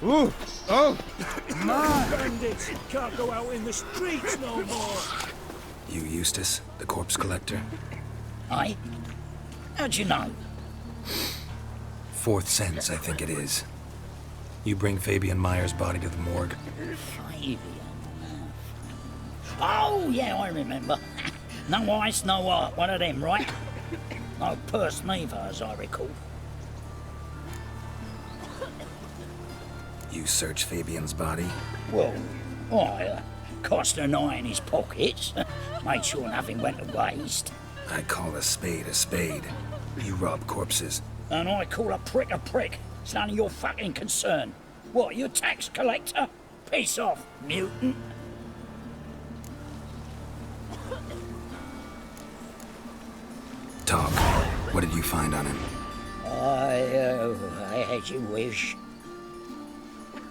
Ooh! Oh! Man, bandits can't go out in the streets no more. You Eustace, the corpse collector? Aye? How'd you know? Fourth sense, I think it is. You bring Fabian Meyer's body to the morgue. Fabian. Oh, yeah, I remember. No ice, no art, one of them, right? No purse neither, as I recall. You searched Fabian's body? Well, I cast an eye in his pockets, made sure nothing went to waste. I call a spade a spade. You rob corpses. And I call a prick a prick. It's none of your fucking concern. What, you tax collector? Piss off, mutant. Talk. What did you find on him? As you wish.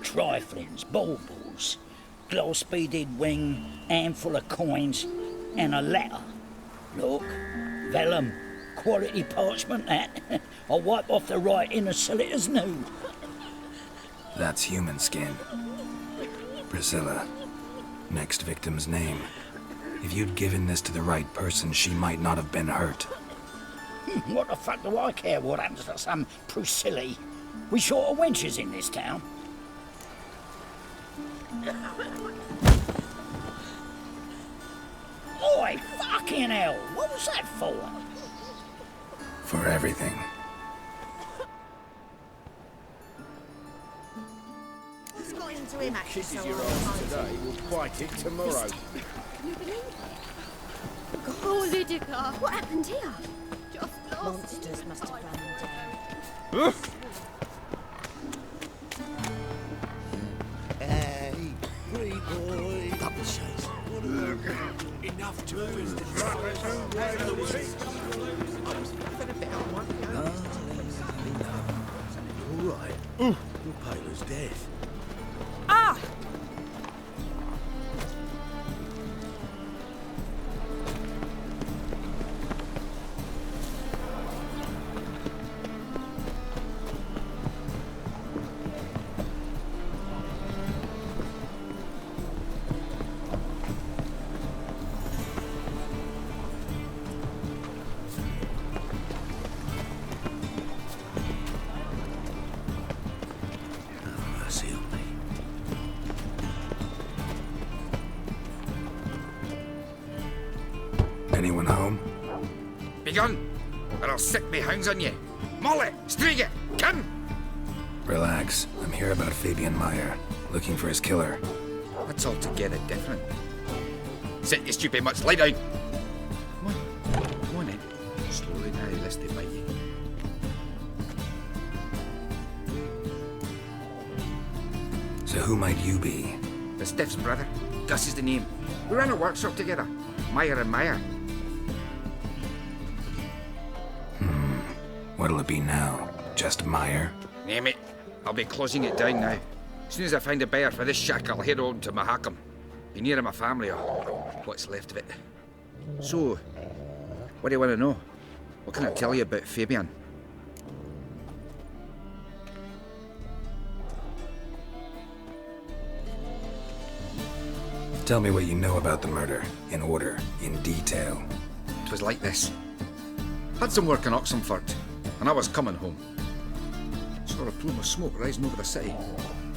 Triflings, baubles, glass-beaded ring, handful of coins, and a letter. Look, vellum, quality parchment that. I'll wipe off the writing as silly as new. That's human skin. Priscilla. Next victim's name. If you'd given this to the right person, she might not have been hurt. What the fuck do I care what happens to some Priscilla? We short of wenches in this town. Oi, fucking hell! What was that for? For everything. What's got into him actually Kisses so your all ass the today, time? will bite it tomorrow. Can you believe it? Holy dicker. What happened here? Just lost. Monsters must have run him down. Hey, free boy. Double chase. Enough to win the All right. Your Paler's dead. Ah! Mercy on me. Anyone home? Begone, or I'll set me hounds on you. Molly, Striga, come! Relax. I'm here about Fabian Meyer, looking for his killer. That's altogether different. Sit, you stupid mutts, lie down. Come on then. Slowly now, lest they bite you. So who might you be? The Stiff's brother. Gus is the name. We ran a workshop together. Meyer and Meyer. What'll it be now? Just Meyer? Name it. I'll be closing it down now. As soon as I find a buyer for this shack, I'll head on to Mahakam. Be near my family or what's left of it. So, what do you want to know? What can I tell you about Fabian? Tell me what you know about the murder, in order, in detail. It was like this. Had some work in Oxenford, and I was coming home. Saw a plume of smoke rising over the city.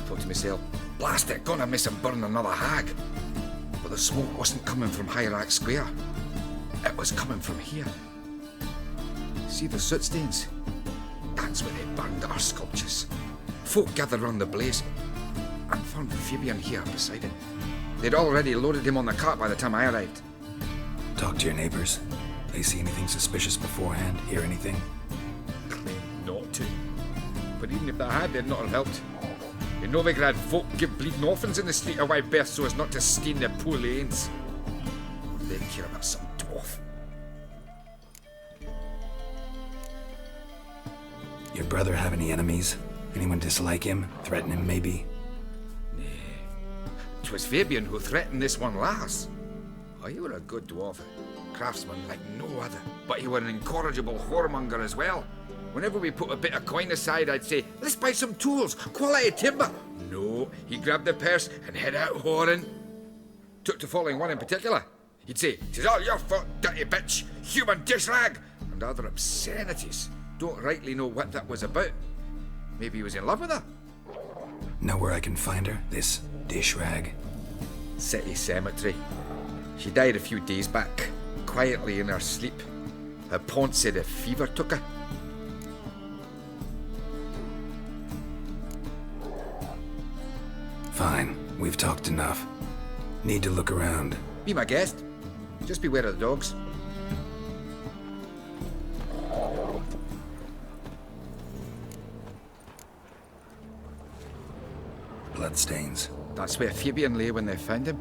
Thought to myself, blast it, gonna miss and burn another hag. But the smoke wasn't coming from Hierarch Square. It was coming from here. See the soot stains? That's where they burned our sculptures. Folk gathered round the blaze and found Fabian here beside it. They'd already loaded him on the cart by the time I arrived. Talk to your neighbors. They see anything suspicious beforehand? Hear anything? Claimed not to. But even if they had, they'd not have helped. In Novigrad, folk give bleeding orphans in the street a wide berth so as not to stain their poor lanes. They'd care about some dwarf. Your brother have any enemies? Anyone dislike him? Threaten him, maybe? 'Twas Fabian who threatened this one last. Oh, you were a good dwarf. Craftsman like no other. But you were an incorrigible whoremonger as well. Whenever we put a bit of coin aside, I'd say, let's buy some tools, quality timber. So he grabbed the purse and head out whoring. Took to following one in particular. He'd say, "'Tis all your fault, dirty bitch, human dish rag," and other obscenities. Don't rightly know what that was about. Maybe he was in love with her. Know where I can find her, this dish rag? City cemetery. She died a few days back, quietly in her sleep. Her pont said a fever took her. Fine, we've talked enough. Need to look around. Be my guest. Just beware of the dogs. Bloodstains. That's where Fabian lay when they found him.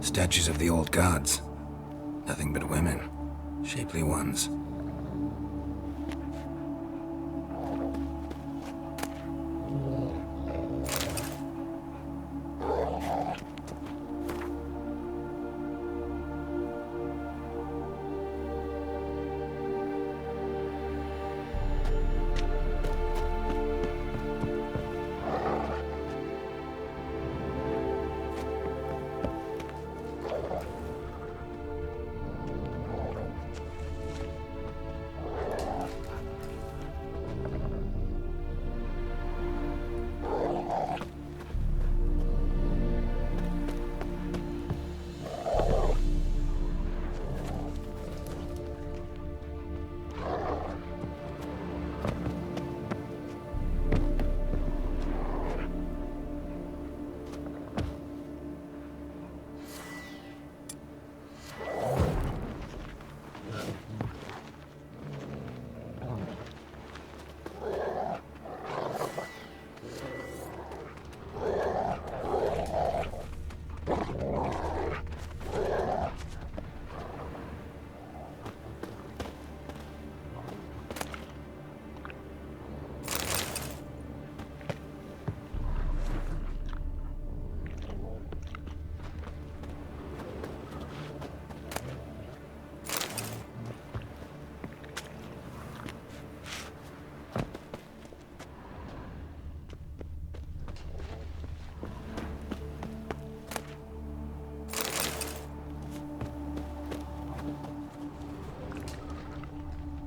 Statues of the old gods. Nothing but women. Shapely ones.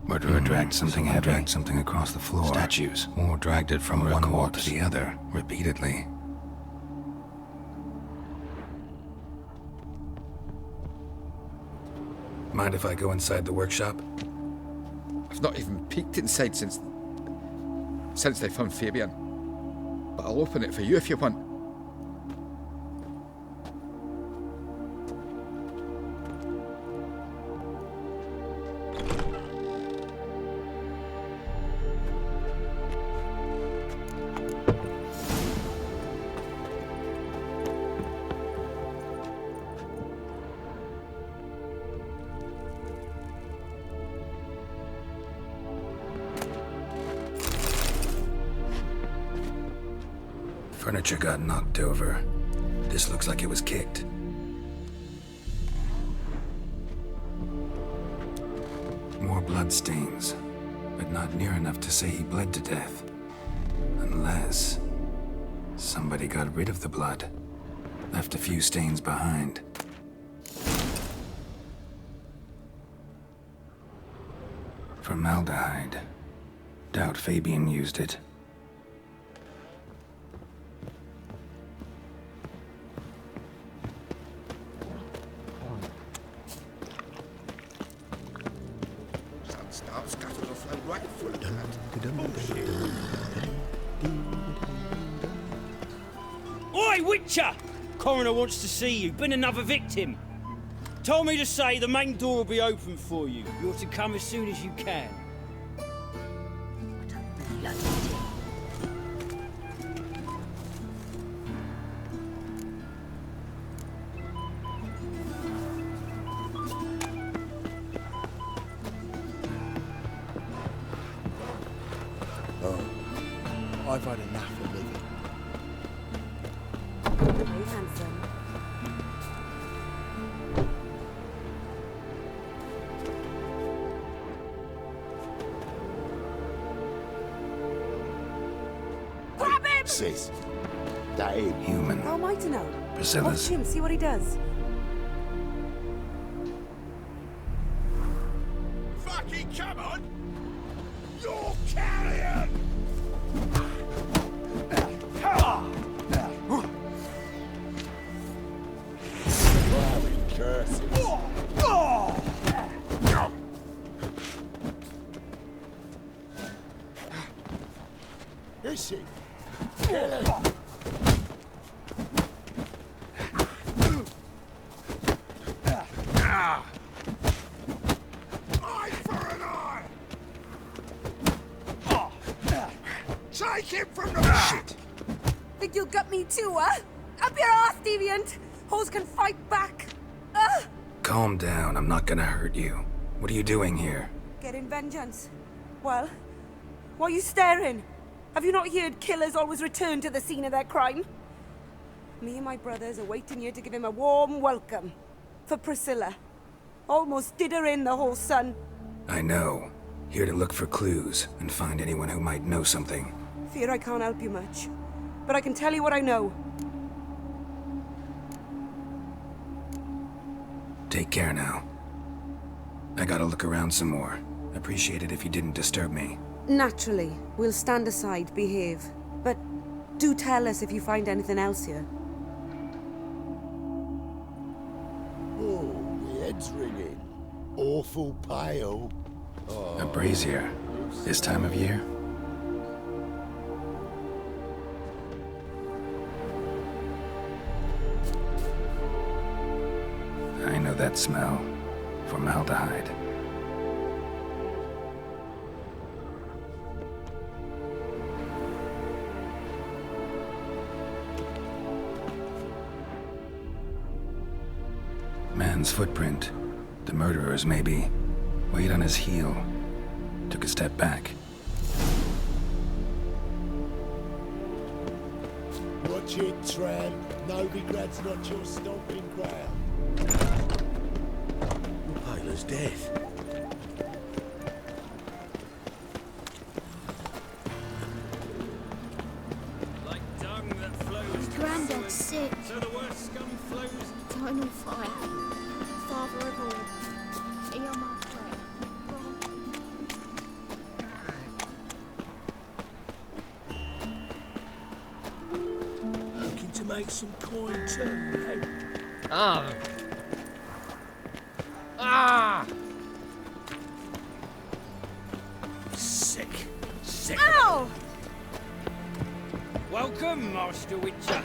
Murderer dragged something heavy. Dragged something across the floor. Statues. Or dragged it from one wall to the other, repeatedly. Mind if I go inside the workshop? I've not even peeked inside since they found Fabian. But I'll open it for you if you want. Furniture got knocked over. This looks like it was kicked. More blood stains, but not near enough to say he bled to death. Unless somebody got rid of the blood, left a few stains behind. Formaldehyde. Doubt Fabian used it. Oi, Witcher! Coroner wants to see you. Been another victim. Told me to say the main door will be open for you. You're to come as soon as you can. I've had enough of living. Hey, handsome. this? That him? Human. How am I to know? Priscilla's. Watch him, see what he does. Fucking come on! You're carrion! Bloody curses. Is he? Kill him. Eye for an eye! Take him from the shit! Think you'll gut me too, huh? Up your ass, deviant! Hoes can fight back! Calm down, I'm not gonna hurt you. What are you doing here? Getting vengeance. Well, why are you staring? Have you not heard killers always return to the scene of their crime? Me and my brothers are waiting here to give him a warm welcome. For Priscilla. Almost did her in, the whole son. I know. Here to look for clues and find anyone who might know something. Fear I can't help you much. But I can tell you what I know. Take care now. I gotta look around some more. Appreciate it if you didn't disturb me. Naturally, we'll stand aside, behave. But do tell us if you find anything else here. Oh, the head's ringing. Awful pale. A brazier. This time of year? I know that smell. Formaldehyde. Man's footprint. The murderer's maybe. Weight on his heel. Took a step back. Watch it, tramp. Novigrad's not your stomping ground. Pale as death. Like dung that flows. Grandad's sick. So the worst scum flows. Final fight. Father of all. He on my prayer. Looking to make some coin too, eh? Ah! Ah! Sick. Sick. Ow! Welcome, Master Witcher.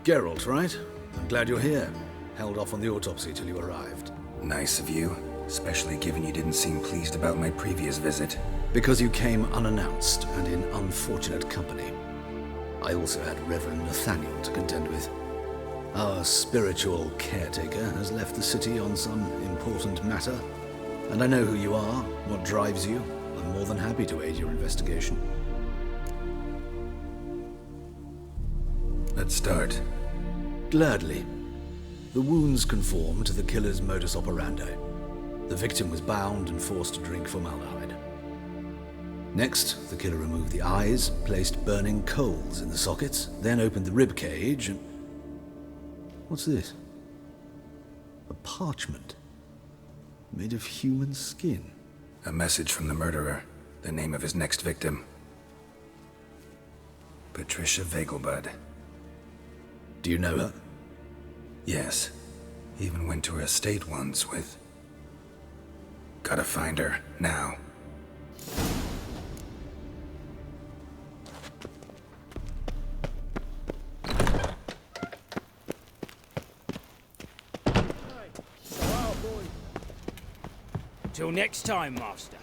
Geralt, right? I'm glad you're here. Held off on the autopsy till you arrived. Nice of you, especially given you didn't seem pleased about my previous visit. Because you came unannounced and in unfortunate company. I also had Reverend Nathaniel to contend with. Our spiritual caretaker has left the city on some important matter. And I know who you are, what drives you. I'm more than happy to aid your investigation. Let's start. Gladly. The wounds conform to the killer's modus operandi. The victim was bound and forced to drink formaldehyde. Next, the killer removed the eyes, placed burning coals in the sockets, then opened the rib cage and... What's this? A parchment. Made of human skin. A message from the murderer. The name of his next victim. Patricia Vegelbud. Do you know her? Yes. Even went to her estate once with... Gotta find her, now. Till next time, Master.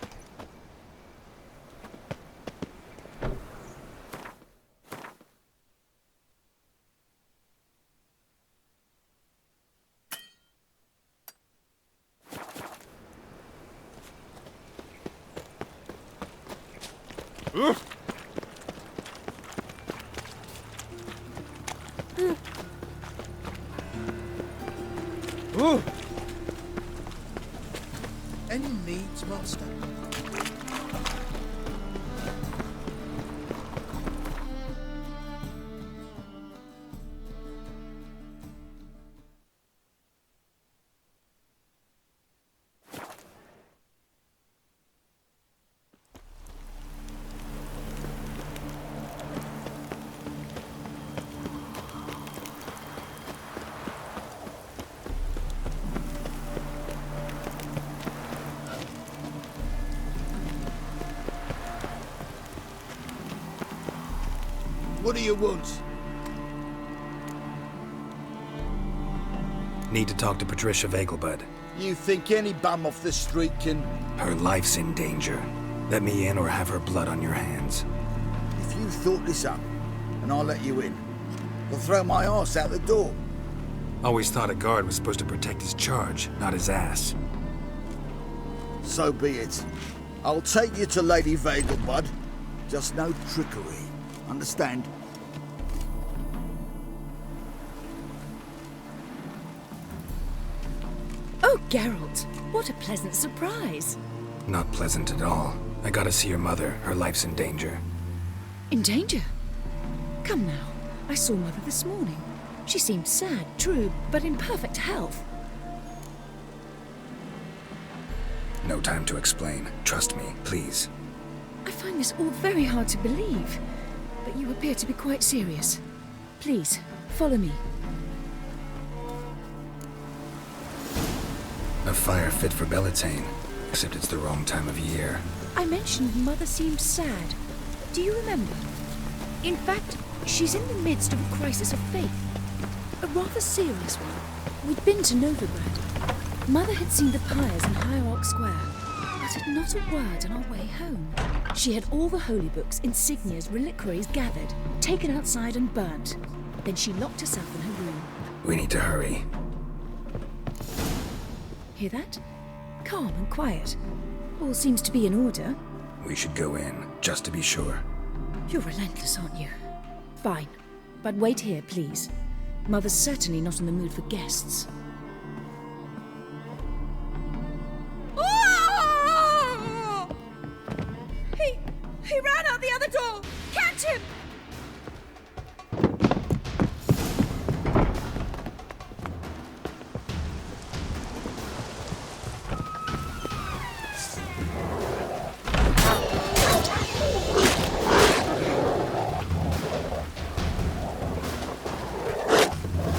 Ooh. Any needs, master? What do you want? Need to talk to Patricia Vegelbud. You think any bum off the street can... Her life's in danger. Let me in or have her blood on your hands. If you thought this up, and I'll let you in, I'll throw my arse out the door. Always thought a guard was supposed to protect his charge, not his ass. So be it. I'll take you to Lady Vegelbud. Just no trickery. Understand? Oh, Geralt, what a pleasant surprise. Not pleasant at all. I gotta see your mother. Her life's in danger. In danger? Come now, I saw Mother this morning. She seemed sad, true, but in perfect health. No time to explain. Trust me, please. I find this all very hard to believe, but you appear to be quite serious. Please, follow me. A fire fit for Bellatane, except it's the wrong time of year. I mentioned Mother seemed sad. Do you remember? In fact, she's in the midst of a crisis of faith. A rather serious one. We'd been to Novigrad. Mother had seen the pyres in Hierarch Square, but had not a word on our way home. She had all the holy books, insignias, reliquaries gathered, taken outside and burnt. Then she locked herself in her room. We need to hurry. Hear that? Calm and quiet. All seems to be in order. We should go in, just to be sure. You're relentless, aren't you? Fine. But wait here, please. Mother's certainly not in the mood for guests. Oh! He ran out the other door! Catch him!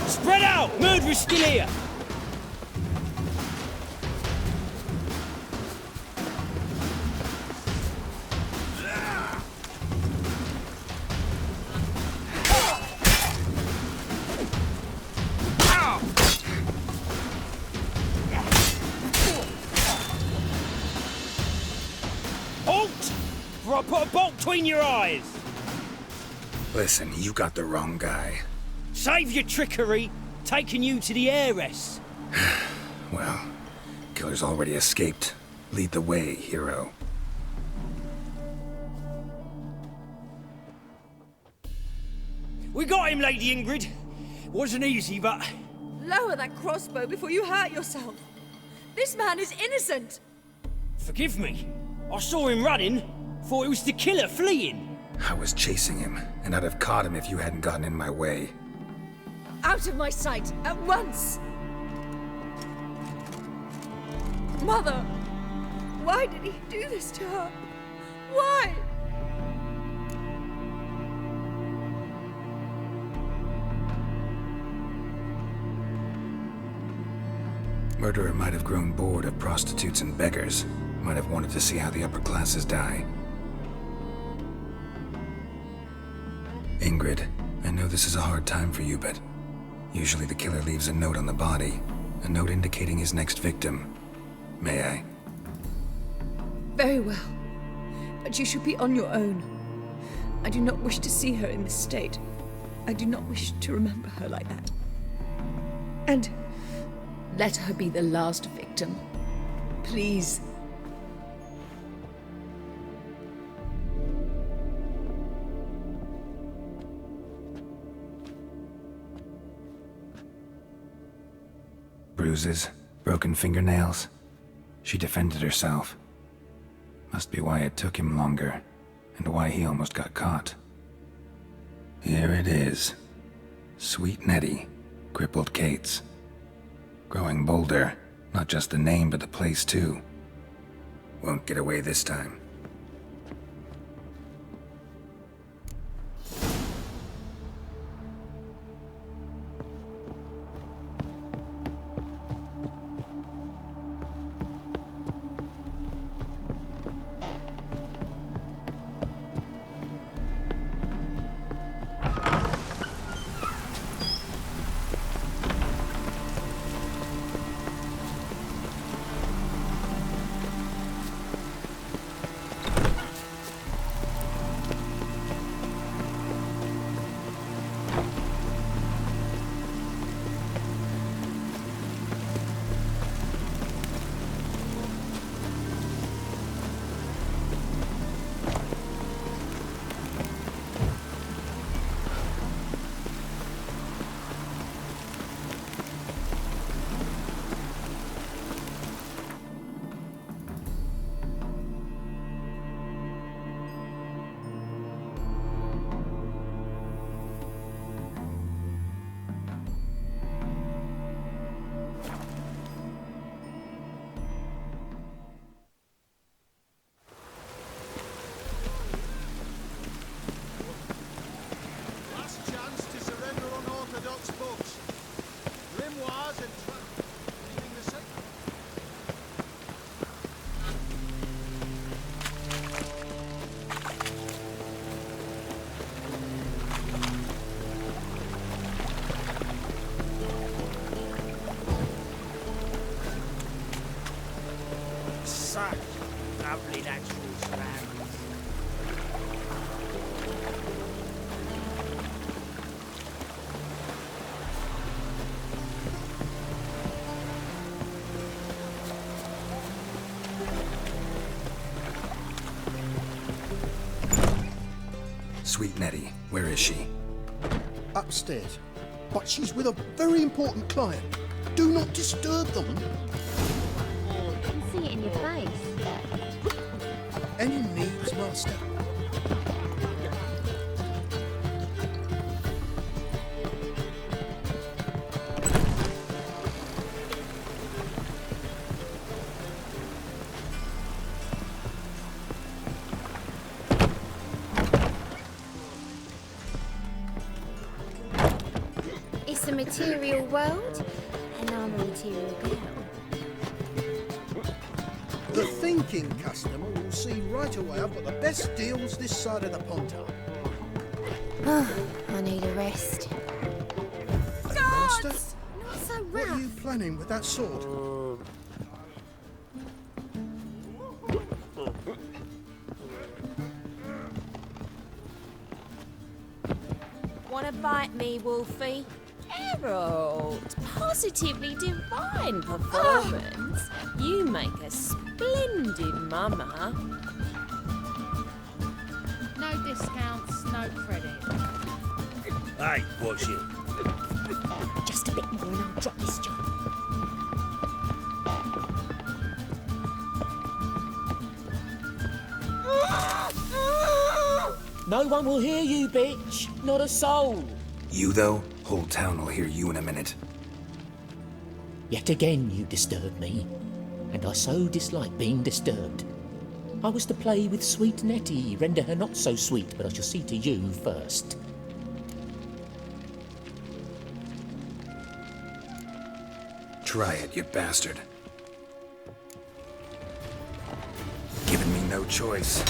Spread out! Murderer's still here! Halt! Before I put a bolt between your eyes! Listen, you got the wrong guy. Save your trickery, taking you to the heiress. Well, killer's already escaped. Lead the way, hero. We got him, Lady Ingrid. Wasn't easy, but... Lower that crossbow before you hurt yourself. This man is innocent. Forgive me. I saw him running. Thought it was the killer fleeing. I was chasing him, and I'd have caught him if you hadn't gotten in my way. Out of my sight, at once! Mother! Why did he do this to her? Why? Murderer might have grown bored of prostitutes and beggars. Might have wanted to see how the upper classes die. Ingrid, I know this is a hard time for you, but usually the killer leaves a note on the body. A note indicating his next victim. May I? Very well. But you should be on your own. I do not wish to see her in this state. I do not wish to remember her like that. And let her be the last victim. Please. bruises, broken fingernails. She defended herself. Must be why it took him longer, and why he almost got caught. Here it is. Sweet Nettie, crippled Kate's. Growing bolder, not just the name but the place too. Won't get away this time. Lovely natural surroundings. Sweet Nettie, where is she? Upstairs. But she's with a very important client. Do not disturb them. I can see it in your face. Any needs, Master? It's a material world, and I'm a material girl. The thinking customer will see right away I've got the best deals this side of the Pontar. I need a rest. Master, Not so what are rough. you planning with that sword? Wanna bite me, Wolfie? Harold, positively divine performance. You make a splendid mama. No discounts, no credit. Hey, watch it. Just a bit more and I'll drop this job. No one will hear you, bitch. Not a soul. You, though? Whole town will hear you in a minute. Yet again you disturb me, and I so dislike being disturbed. I was to play with sweet Nettie, render her not so sweet, but I shall see to you first. Try it, you bastard. Giving me no choice.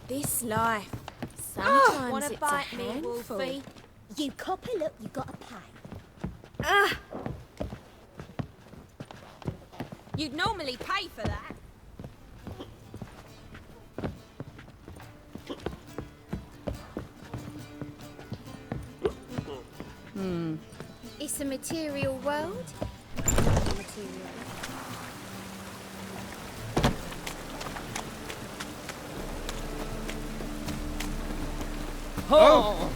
This life. Sometimes wanna it's bite a me, handful. Wolfie? You cop a look, you gotta pay. You'd normally pay for that. It's a material world. Material. Oh!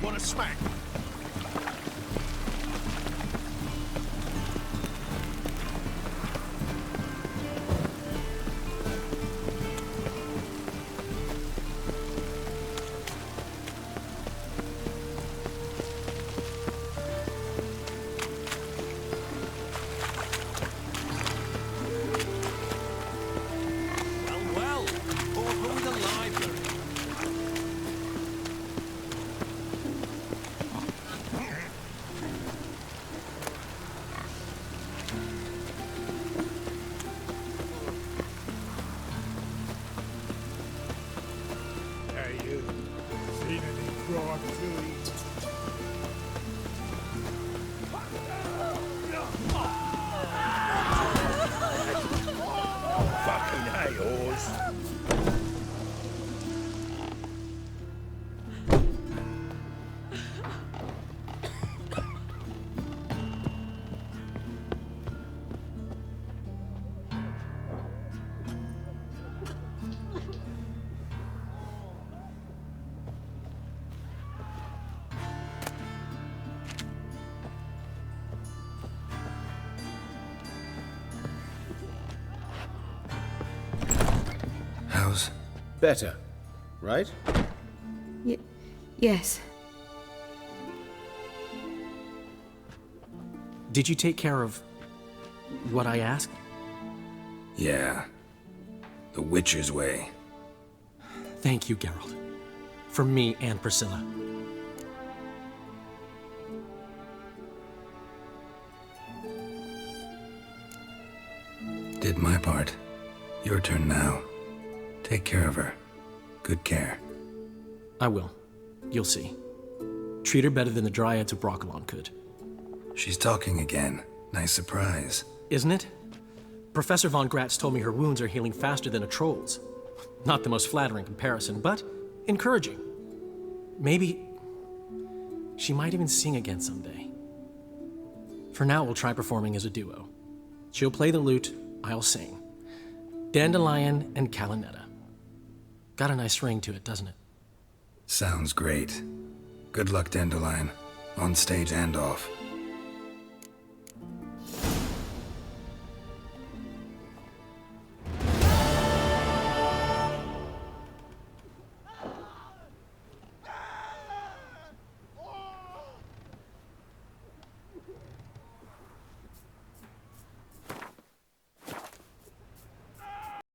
Want a smack? Well, over with the library. Hey, you. Seen any crime food? Fucking hey, horse. How's... Better, right? Yes. Did you take care of what I asked? Yeah. The Witcher's way. Thank you, Geralt. For me and Priscilla. Did my part. Your turn now. Take care of her. Good care. I will. You'll see. Treat her better than the Dryads of Broccolon could. She's talking again. Nice surprise. Isn't it? Professor von Gratz told me her wounds are healing faster than a troll's. Not the most flattering comparison, but encouraging. Maybe she might even sing again someday. For now, we'll try performing as a duo. She'll play the lute, I'll sing. Dandelion and Calinetta. Got a nice ring to it, doesn't it? Sounds great. Good luck, Dandelion. On stage and off.